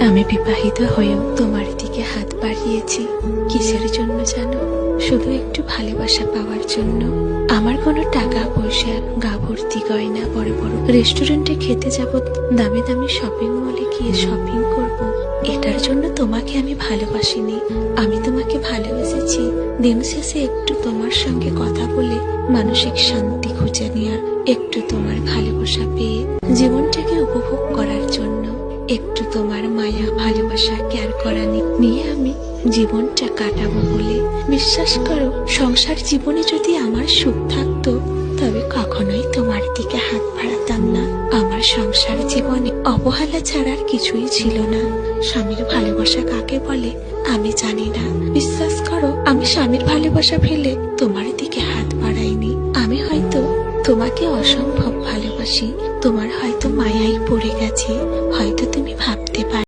আমি বিবাহিত হয়েও তোমার দিকে হাত বাড়িয়েছি কিসের জন্য জানো? শুধু একটু ভালোবাসা পাওয়ার জন্য। আমার কোনো টাকা পয়সা, গা ভর্তি গয়না, বড় বড় রেস্টুরেন্টে খেতে যাব, দামি দামি শপিং মলে গিয়ে শপিং করব, এটার জন্য তোমাকে আমি ভালোবাসিনি। আমি তোমাকে ভালোবেসেছি দিন শেষে একটু তোমার সঙ্গে কথা বলে মানসিক শান্তি খুঁজে নেওয়ার, একটু তোমার ভালোবাসা পেয়ে জীবনটাকে উপভোগ করার জন্য, একটু তোমার মায়া, ভালোবাসা, কেয়ার করা নিয়ে আমি জীবনটা কাটাবো বলে। বিশ্বাস করো, সংসার জীবনে যদি আমার সুখ থাকতো তবে কখনোই তোমার দিকে হাত বাড়াতাম না। আমার সংসার জীবনে অবহেলা ছাড়ার কিছুই ছিল না। স্বামীর ভালোবাসা কাকে বলে আমি জানি না। বিশ্বাস করো, আমি স্বামীর ভালোবাসা ফেলে তোমার দিকে হাত বাড়াইনি। আমি হয়তো তোমাকে অসম্ভব ভালোবাসি, তোমার হয়তো মায়াই পড়ে গেছে, হয়তো তুমি ভাবতে পারো